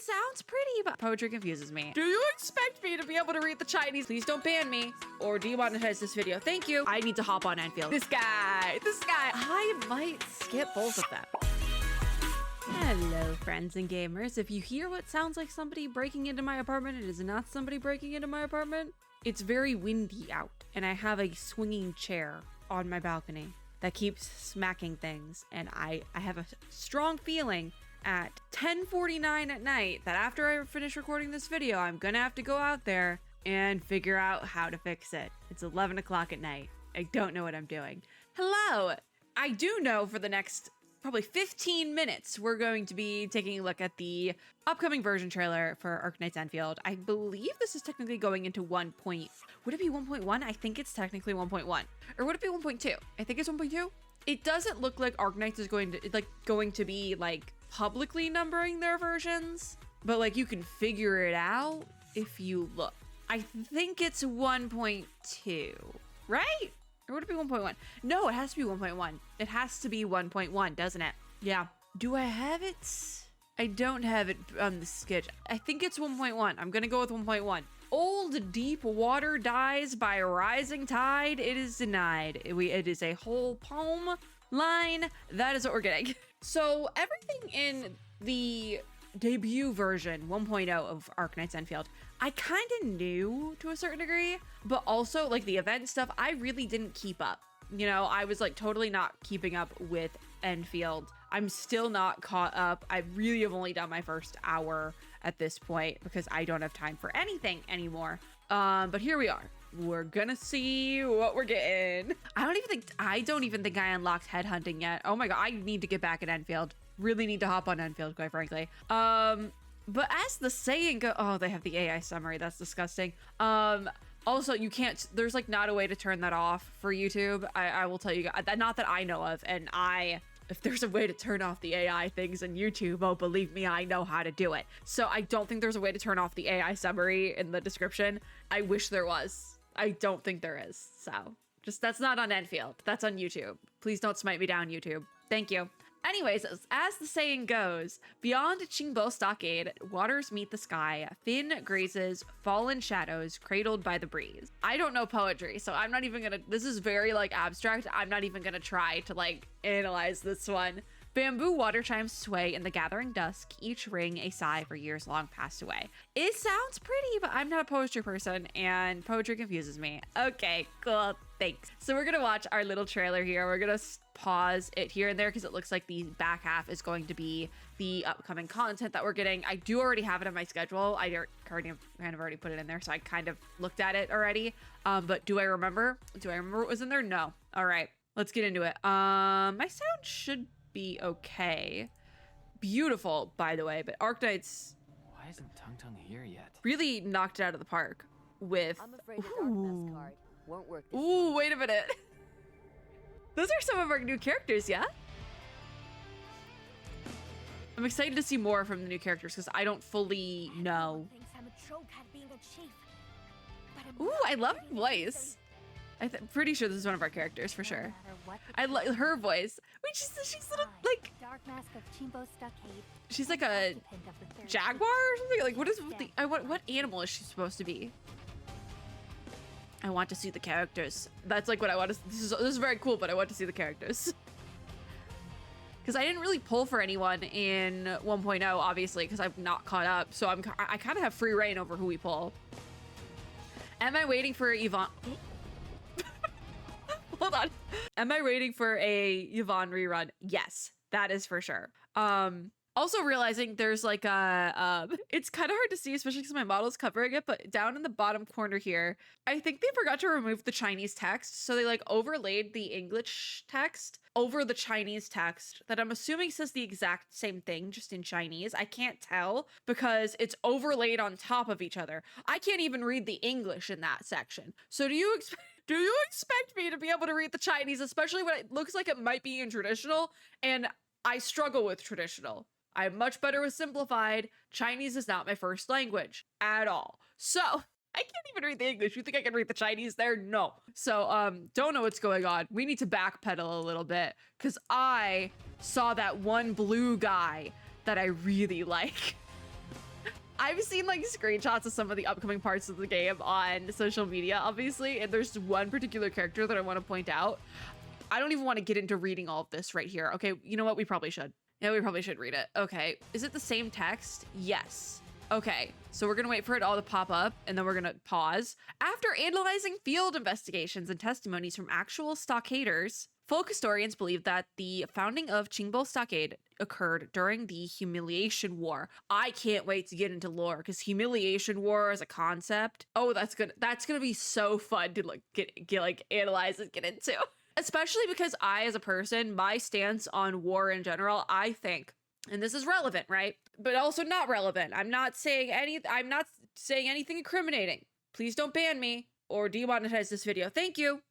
sounds pretty, but poetry confuses me. Do you expect me to be able to read the Chinese? Please don't ban me or demonetize this video. Thank you. I need to hop on Endfield. This guy. I might skip both of them. Hello, friends and gamers. If you hear what sounds like somebody breaking into my apartment, it is not somebody breaking into my apartment. It's very windy out, and I have a swinging chair on my balcony that keeps smacking things, and I have a strong feeling at 10:49 at night that after I finish recording this video, I'm gonna have to go out there and figure out how to fix it. It's 11 o'clock at night. I don't know what I'm doing. Hello! I do know for the next probably 15 minutes, we're going to be taking a look at the upcoming version trailer for Arknights Endfield. I believe this is technically going into would it be 1.1? I think it's technically 1.1. Or would it be 1.2? I think it's 1.2. It doesn't look like Arknights is going to be like publicly numbering their versions, but like you can figure it out if you look. I think it's 1.2, right? Or would it be 1.1? No, it has to be 1.1. It has to be 1.1, doesn't it? Yeah. Do I have it? I don't have it on the sketch. I think it's 1.1. I'm gonna go with 1.1. Old deep water dies by rising tide. It is denied. It is a whole poem line. That is what we're getting. So everything in the debut version 1.0 of Arknights Endfield, I kind of knew to a certain degree, but also like the event stuff, I really didn't keep up. You know, I was like totally not keeping up with Endfield. I'm still not caught up. I really have only done my first hour at this point because I don't have time for anything anymore. But here we are. We're gonna see what we're getting. I don't even think I unlocked headhunting yet. Oh my god, I need to get back at Endfield. Really need to hop on Endfield, quite frankly. But as the saying goes, oh, they have the AI summary. That's disgusting. Also, you can't, there's like not a way to turn that off for YouTube. I will tell you guys, not that I know of. And if there's a way to turn off the AI things in YouTube, oh, believe me, I know how to do it. So I don't think there's a way to turn off the AI summary in the description. I wish there was. I don't think there is. So just, that's not on Endfield. That's on YouTube. Please don't smite me down, YouTube. Thank you. Anyways, as the saying goes, beyond Qingbo Stockade, waters meet the sky, Finn grazes, fallen shadows, cradled by the breeze. I don't know poetry, so I'm not even gonna, this is very like abstract. I'm not even gonna try to like analyze this one. Bamboo water chimes sway in the gathering dusk, each ring a sigh for years long passed away. It sounds pretty, but I'm not a poetry person and poetry confuses me. Okay, cool, thanks. So we're gonna watch our little trailer here. We're gonna pause it here and there because it looks like the back half is going to be the upcoming content that we're getting. I do already have it on my schedule. I kind of already put it in there, so I kind of looked at it already. But do I remember what was in there? No. All right, let's get into it. My sound should be okay. Beautiful, by the way, but Arknights, why isn't Tung Tung here yet? Really knocked it out of the park with, I'm afraid the dark mask card won't work this ooh, wait a minute. Those are some of our new characters, yeah? I'm excited to see more from the new characters because I don't fully know. Ooh, I love her voice. I'm pretty sure this is one of our characters for sure. I like her voice. Wait, she's little like Dark Mask of Qingbo Stockade. She's like a jaguar or something. Like what is what animal is she supposed to be? I want to see the characters. That's like what I want to. This is very cool, but I want to see the characters. Because I didn't really pull for anyone in 1.0, obviously, because I'm not caught up. So I kind of have free reign over who we pull. Am I waiting for Yvonne? Hold on. Am I waiting for a Yvonne rerun? Yes, that is for sure. Also realizing there's like a, it's kind of hard to see, especially because my model's covering it, but down in the bottom corner here, I think they forgot to remove the Chinese text. So they like overlaid the English text over the Chinese text that I'm assuming says the exact same thing, just in Chinese. I can't tell because it's overlaid on top of each other. I can't even read the English in that section. So do you expect me to be able to read the Chinese, especially when it looks like it might be in traditional? And I struggle with traditional. I'm much better with simplified. Chinese is not my first language at all. So I can't even read the English. You think I can read the Chinese there? No. So don't know what's going on. We need to backpedal a little bit because I saw that one blue guy that I really like. I've seen like screenshots of some of the upcoming parts of the game on social media, obviously, and there's one particular character that I want to point out. I don't even want to get into reading all of this right here. Okay, you know what? We probably should. Yeah, we probably should read it. Okay, is it the same text? Yes. Okay, so we're gonna wait for it all to pop up and then we're gonna pause. After analyzing field investigations and testimonies from actual stockaders, folk historians believe that the founding of Qingbo Stockade occurred during the Humiliation War. I can't wait to get into lore because Humiliation War as a concept. Oh, that's good. That's gonna be so fun to like get like analyze and get into. Especially because I, as a person, my stance on war in general, I think, and this is relevant, right? But also not relevant. I'm not saying anything incriminating. Please don't ban me or demonetize this video. Thank you.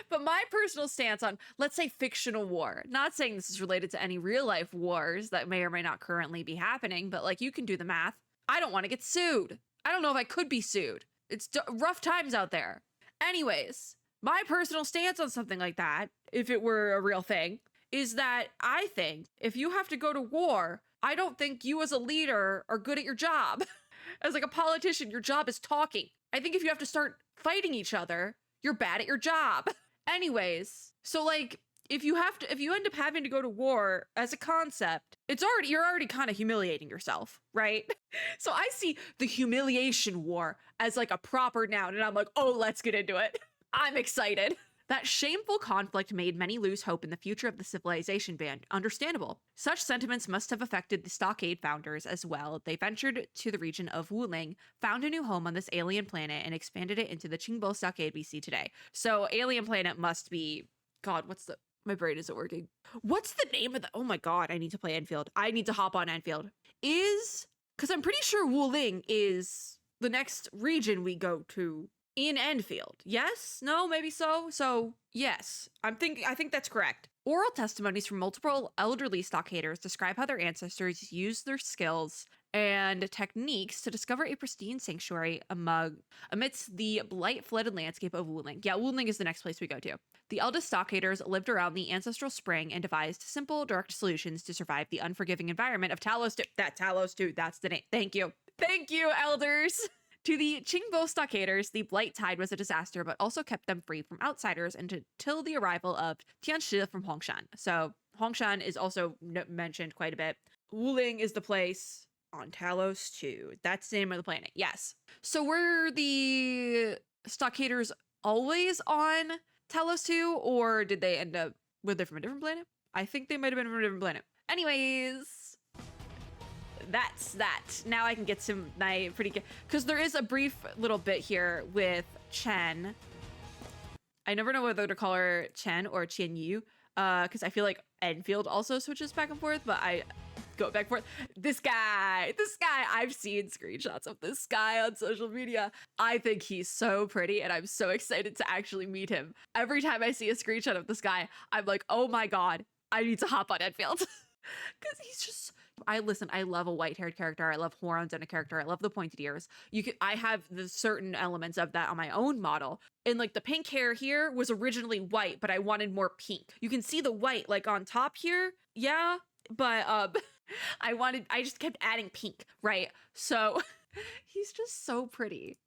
But my personal stance on, let's say, fictional war, not saying this is related to any real life wars that may or may not currently be happening, but like you can do the math. I don't want to get sued. I don't know if I could be sued. It's rough times out there. Anyways, my personal stance on something like that, if it were a real thing, is that I think if you have to go to war, I don't think you as a leader are good at your job. As like a politician, your job is talking. I think if you have to start fighting each other, you're bad at your job. Anyways, so like if you end up having to go to war as a concept, you're already kind of humiliating yourself, right? So I see the humiliation war as like a proper noun and I'm like, oh, let's get into it. I'm excited. That shameful conflict made many lose hope in the future of the civilization band. Understandable. Such sentiments must have affected the Stockade founders as well. They ventured to the region of Wuling, found a new home on this alien planet, and expanded it into the Qingbo Stockade we see today. So alien planet must be, God, my brain isn't working. What's the name of the, oh my God, I need to play Endfield. I need to hop on Endfield. Because I'm pretty sure Wuling is the next region we go to in Endfield. Yes? No? Maybe so? So, yes. I think that's correct. Oral testimonies from multiple elderly stockaders describe how their ancestors used their skills and techniques to discover a pristine sanctuary amidst the blight-flooded landscape of Wuling. Yeah, Wuling is the next place we go to. The eldest stockaders lived around the ancestral spring and devised simple, direct solutions to survive the unforgiving environment of Talos 2. Talos 2, that's the name. Thank you. Thank you, elders! To the Qingbo stockaders, the blight tide was a disaster, but also kept them free from outsiders until the arrival of Tianshi from Hongshan. So Hongshan is also mentioned quite a bit. Wuling is the place on Talos 2. That's the name of the planet. Yes. So were the stockaders always on Talos 2, or did they were they from a different planet? I think they might have been from a different planet. Anyways, that's that. Now I can get some pretty good, because there is a brief little bit here with Chen. I never know whether to call her Chen or Qian Yu, because I feel like Enfield also switches back and forth, but I go back and forth. This guy, I've seen screenshots of this guy on social media. I think he's so pretty and I'm so excited to actually meet him. Every time I see a screenshot of this guy, I'm like, oh my God, I need to hop on Enfield. Because he's just, I love a white-haired character. I love horns in a character. I love the pointed ears. I have the certain elements of that on my own model. And like the pink hair here was originally white, but I wanted more pink. You can see the white like on top here. Yeah. But I just kept adding pink, right? So he's just so pretty,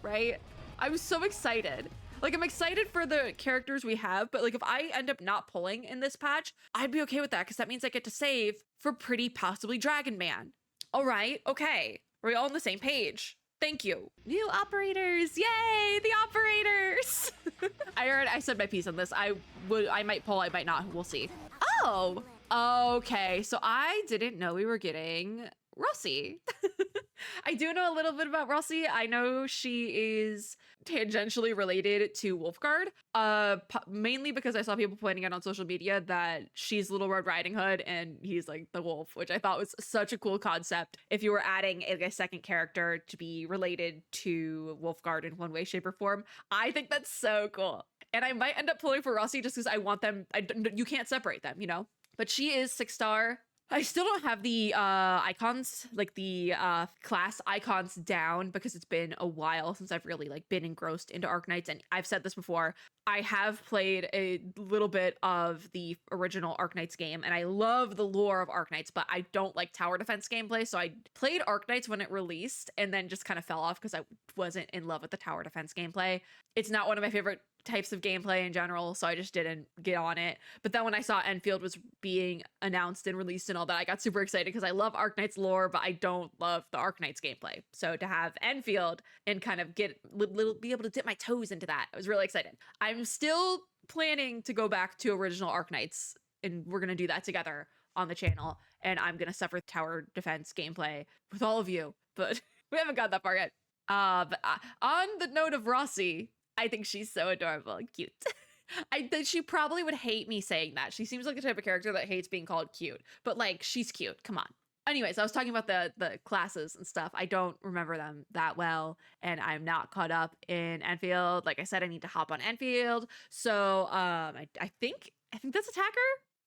right? I was so excited. Like, I'm excited for the characters we have, but like if I end up not pulling in this patch, I'd be okay with that because that means I get to save for pretty possibly Dragon Man. All right, okay. Are we all on the same page? Thank you. New operators, yay, the operators. I said my piece on this. I might pull, I might not, we'll see. Oh, okay. So I didn't know we were getting Rossi. I do know a little bit about Rossi. I know she is tangentially related to Wolfguard, mainly because I saw people pointing out on social media that she's Little Red Riding Hood and he's like the wolf, which I thought was such a cool concept. If you were adding a second character to be related to Wolfguard in one way, shape, or form, I think that's so cool. And I might end up pulling for Rossi just because I want them. You can't separate them, you know? But she is 6-star. I still don't have the icons, like the class icons down because it's been a while since I've really like been engrossed into Arknights. And I've said this before, I have played a little bit of the original Arknights game and I love the lore of Arknights, but I don't like tower defense gameplay. So I played Arknights when it released and then just kind of fell off because I wasn't in love with the tower defense gameplay. It's not one of my favorite types of gameplay in general, so I just didn't get on it. But then when I saw Endfield was being announced and released and all that, I got super excited because I love Arknights lore, but I don't love the Arknights gameplay. So to have Endfield and kind of be able to dip my toes into that, I was really excited. I'm still planning to go back to original Arknights, and we're gonna do that together on the channel, and I'm gonna suffer tower defense gameplay with all of you, but we haven't got that far yet. But on the note of Rossi, I think she's so adorable and cute. I think she probably would hate me saying that. She seems like the type of character that hates being called cute, but like she's cute. Come on. Anyways, I was talking about the classes and stuff. I don't remember them that well, and I'm not caught up in Endfield. Like I said, I need to hop on Endfield. So I think that's attacker.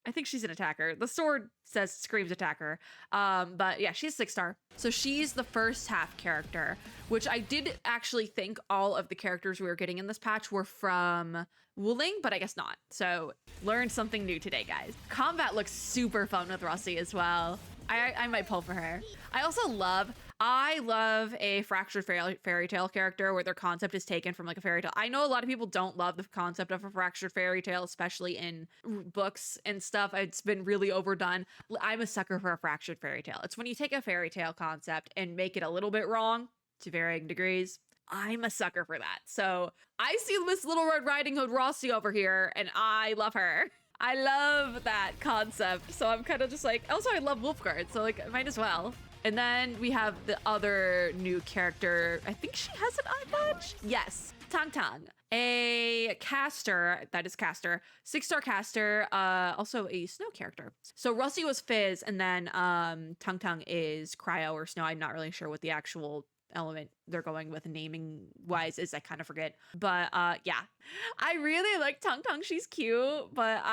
I think she's an attacker. The sword screams attacker. But yeah, she's 6-star. So she's the first half character, which I did actually think all of the characters we were getting in this patch were from Wuling, but I guess not. So learned something new today, guys. Combat looks super fun with Rossi as well. I might pull for her. I love a fractured fairy tale character where their concept is taken from like a fairy tale. I know a lot of people don't love the concept of a fractured fairy tale, especially in books and stuff. It's been really overdone. I'm a sucker for a fractured fairy tale. It's when you take a fairy tale concept and make it a little bit wrong to varying degrees. I'm a sucker for that. So I see Miss Little Red Riding Hood Rossi over here and I love her. I love that concept. So I'm kind of just like, also I love Wolfguard, so like I might as well. And then we have the other new character. I think she has an eye patch. Yes, Tang Tang, a caster. That is caster, 6-star caster. Also a snow character. So Rossi was Fizz, and then Tang Tang is Cryo or Snow. I'm not really sure what the actual element they're going with naming wise is. I kind of forget, but yeah, I really like Tang Tang. She's cute, but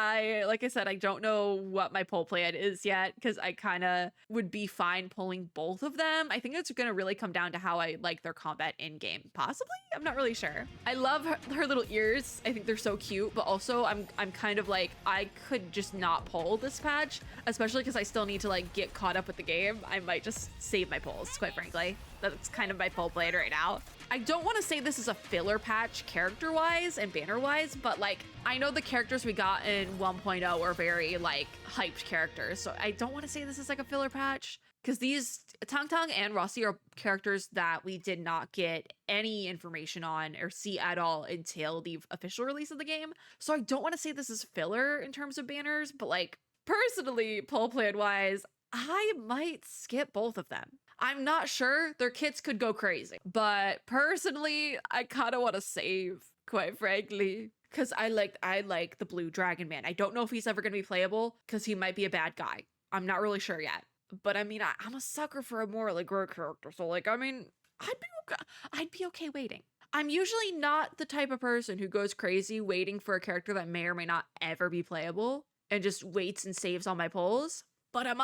like I said, I don't know what my pull plan is yet because I kind of would be fine pulling both of them. I think it's gonna really come down to how I like their combat in game, possibly. I'm not really sure. I love her little ears. I think they're so cute, but also I'm kind of like, I could just not pull this patch, especially because I still need to like get caught up with the game. I might just save my pulls, quite frankly. That's kind of my pull plan right now. I don't want to say this is a filler patch character-wise and banner-wise, but like, I know the characters we got in 1.0 were very like hyped characters, so I don't want to say this is like a filler patch because these Tang Tang and Rossi are characters that we did not get any information on or see at all until the official release of the game. So I don't want to say this is filler in terms of banners, but like personally, pull plan-wise, I might skip both of them. I'm not sure. Their kits could go crazy. But personally, I kind of want to save, quite frankly. Because I like the blue dragon man. I don't know if he's ever going to be playable because he might be a bad guy. I'm not really sure yet. But I mean, I'm a sucker for a more like girl character. So like, I mean, I'd be okay waiting. I'm usually not the type of person who goes crazy waiting for a character that may or may not ever be playable and just waits and saves all my pulls. But I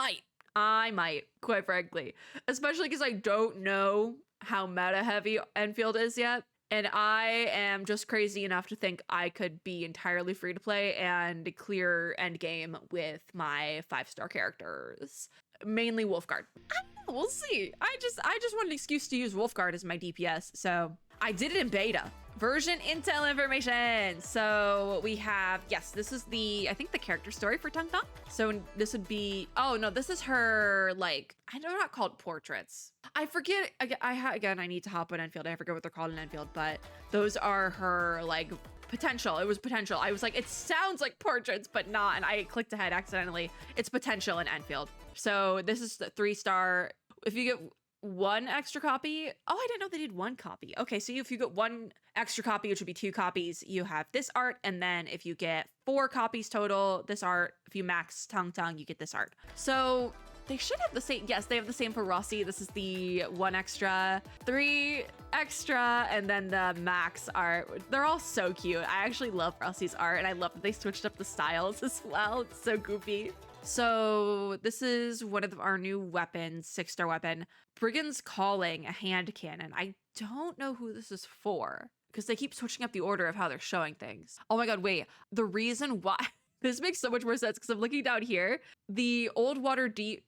might, quite frankly, especially because I don't know how meta heavy Endfield is yet. And I am just crazy enough to think I could be entirely free to play and clear endgame with my 5-star characters, mainly Wolfguard. I don't know, we'll see. I just want an excuse to use Wolfguard as my DPS. So I did it in beta. Version intel information. So we have, yes, this is I think the character story for Tang Tang. So this would be, oh no, this is her, like, I know they're not called portraits. I forget, again, I need to hop on Endfield. I forget what they're called in Endfield, but those are her, like, potential. It was potential. I was like, it sounds like portraits, but not. And I clicked ahead accidentally. It's potential in Endfield. So this is the 3-star. If you get one extra copy, oh, I didn't know they did one copy. Okay, so if you get one extra copy, which would be 2 copies, you have this art, and then if you get 4 copies total, this art. If you max Tang Tang, you get this art. So they should have the same. Yes, they have the same for Rossi. This is the 1 extra, 3 extra, and then the max art. They're all so cute. I actually love Rossi's art, and I love that they switched up the styles as well. It's so goofy. So this is one of our new weapons, 6-star weapon. Brigand's Calling, a hand cannon. I don't know who this is for because they keep switching up the order of how they're showing things. Oh my God, wait. The reason why this makes so much more sense because I'm looking down here. The old deep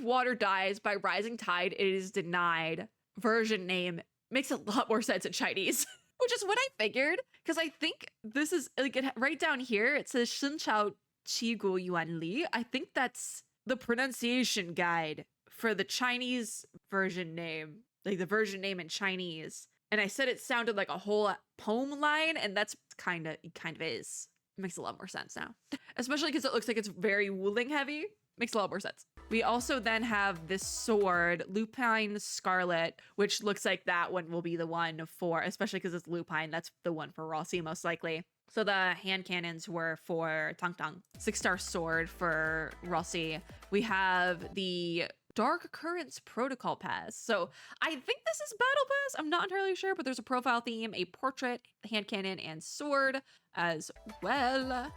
water dies by rising tide. It is denied. Version name makes a lot more sense in Chinese. Which is what I figured, because I think this is like right down here. It says Shin Chao Qi Gu Yuan Li. I think that's the pronunciation guide for the Chinese version name, like the version name in Chinese. And I said it sounded like a whole poem line, and that's it kind of is. It makes a lot more sense now, especially because it looks like it's very Wuling heavy. Makes a lot more sense. We also then have this sword, Lupine Scarlet, which looks like that one will be the one for, especially because it's Lupine, that's the one for Rossi most likely. So the hand cannons were for Tang Tang. 6-star sword for Rossi. We have the Dark Currents Protocol Pass. So I think this is Battle Pass. I'm not entirely sure, but there's a profile theme, a portrait, hand cannon, and sword as well.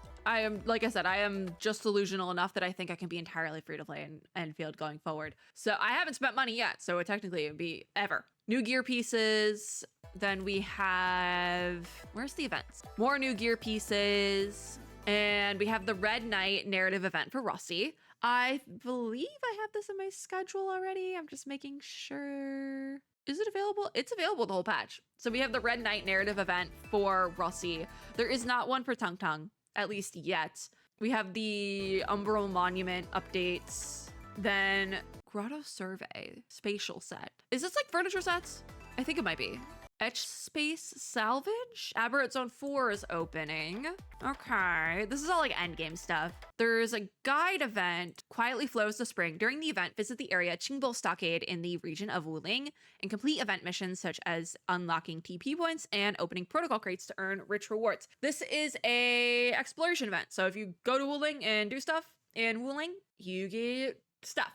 Like I said, I am just delusional enough that I think I can be entirely free to play in Endfield going forward. So I haven't spent money yet, so technically it would be ever. New gear pieces. Then we have, where's the events? More new gear pieces. And we have the Red Knight narrative event for Rossi. I believe I have this in my schedule already. I'm just making sure. Is it available? It's available the whole patch. So we have the Red Knight narrative event for Rossi. There is not one for Tung Tung, at least yet. We have the Umbral Monument updates. Then Grotto Survey spatial set. Is this like furniture sets? I think it might be. Etch Space Salvage? Aberrant Zone 4 is opening. Okay, this is all like endgame stuff. There's a guide event, Quietly Flows the Spring. During the event, visit the area Qingbo Stockade in the region of Wuling and complete event missions such as unlocking TP points and opening protocol crates to earn rich rewards. This is a exploration event. So if you go to Wuling and do stuff in Wuling, you get stuff.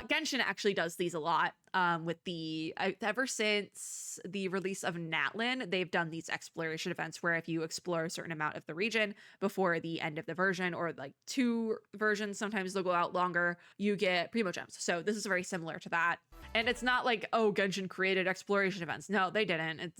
Genshin actually does these a lot with ever since the release of Natlin, they've done these exploration events where if you explore a certain amount of the region before the end of the version, or like 2 versions, sometimes they'll go out longer, you get Primo Gems. So this is very similar to that. And it's not like, oh, Genshin created exploration events. No, they didn't.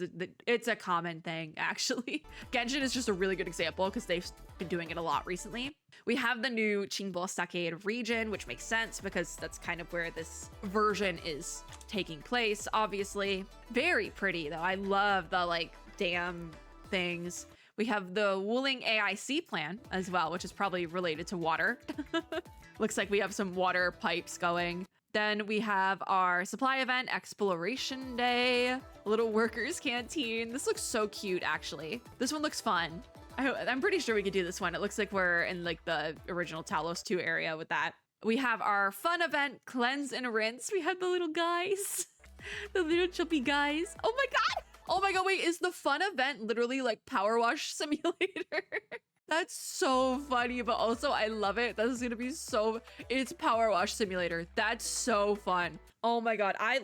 It's a common thing, actually. Genshin is just a really good example because they've been doing it a lot recently. We have the new Qingbo Stockade region, which makes sense because that's kind of where this version is taking place, obviously. Very pretty, though. I love the, like, dam things. We have the Wuling AIC plan as well, which is probably related to water. Looks like we have some water pipes going. Then we have our supply event, Exploration Day, Little Workers Canteen. This looks so cute, actually. This one looks fun. I'm pretty sure we could do this one. It looks like we're in like the original Talos 2 area with that. We have our fun event, Cleanse and Rinse. We have the little guys, the little chubby guys. Oh my God. Oh my God, wait, is the fun event literally like Power Wash Simulator? That's so funny, but also I love it. This is gonna be it's Power Wash Simulator. That's so fun. Oh my God, I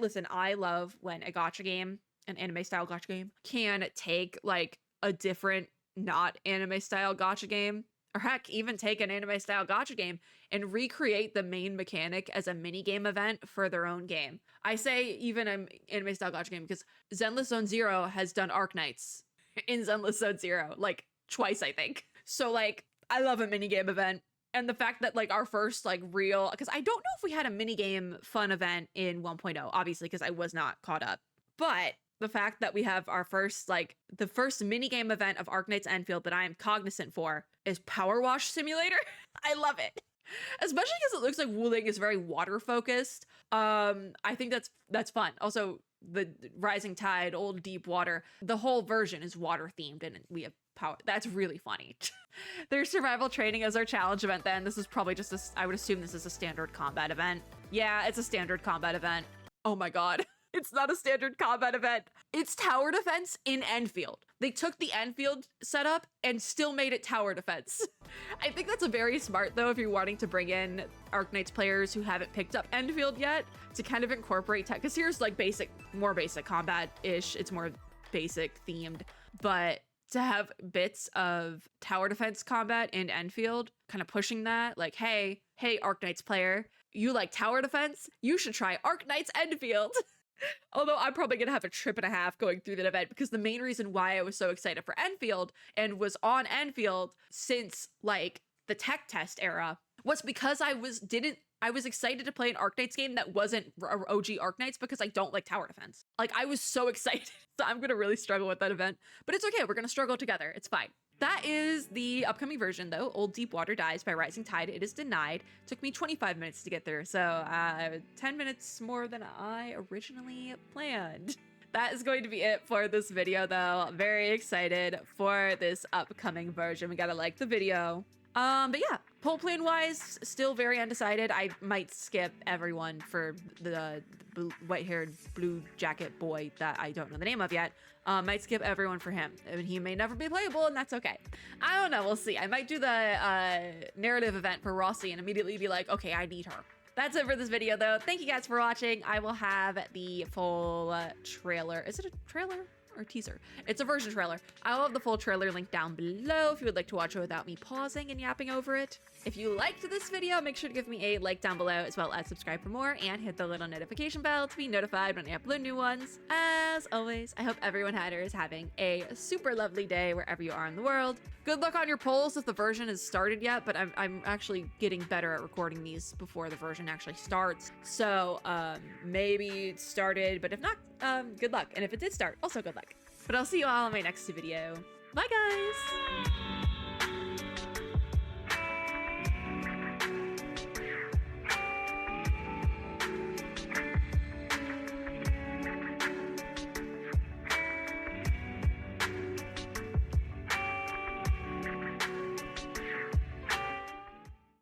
love when a gacha game, an anime style gacha game, can take like a different not anime style gacha game, or heck, even take an anime style gacha game and recreate the main mechanic as a mini game event for their own game. I say even an anime style gacha game because Zenless Zone Zero has done Arknights in Zenless Zone Zero, like twice, I think. So like, I love a mini game event. And the fact that like our first like real, because I don't know if we had a mini game fun event in 1.0, obviously, because I was not caught up. But the fact that we have our first, like the first mini game event of Arknights Endfield that I am cognizant for is Power Wash Simulator. I love it. Especially because it looks like Wuling is very water focused. I think that's fun. Also, the rising tide, old deep water, the whole version is water themed and we have power. That's really funny. There's survival training as our challenge event then. This is probably just I would assume this is a standard combat event. Yeah, it's a standard combat event. Oh my God. It's not a standard combat event. It's tower defense in Endfield. They took the Endfield setup and still made it tower defense. I think that's a very smart though if you're wanting to bring in Arknights players who haven't picked up Endfield yet to kind of incorporate tech. Because here's like more basic combat-ish. It's more basic themed. But to have bits of tower defense combat in Endfield kind of pushing that. Like, hey, Arknights player, you like tower defense? You should try Arknights Endfield. Although I'm probably going to have a trip and a half going through that event, because the main reason why I was so excited for Endfield and was on Endfield since like the tech test era was because I was excited to play an Arknights game that wasn't OG Arknights, because I don't like tower defense. Like, I was so excited. So I'm going to really struggle with that event, but it's okay. We're going to struggle together. It's fine. That is the upcoming version, though. Old Deep Water dies by Rising Tide. It is denied. Took me 25 minutes to get through, so 10 minutes more than I originally planned. That is going to be it for this video, though. Very excited for this upcoming version. We gotta like the video. But yeah, poll plan wise, still very undecided. I might skip everyone for the white-haired blue jacket boy that I don't know the name of yet. Might skip everyone for him. I mean, he may never be playable, and that's okay. I don't know, we'll see. I might do the narrative event for Rossi and immediately be like, okay, I need her. That's it for this video, though. Thank you guys for watching. I will have the full trailer. Is it a trailer or teaser? It's a version trailer. I'll have the full trailer linked down below if you would like to watch it without me pausing and yapping over it. If you liked this video, make sure to give me a like down below, as well as subscribe for more and hit the little notification bell to be notified when I upload new ones. As always, I hope everyone out here is having a super lovely day wherever you are in the world. Good luck on your polls if the version has started yet, but I'm actually getting better at recording these before the version actually starts. So maybe it started, but if not, good luck. And if it did start, also good luck. But I'll see you all in my next video. Bye, guys!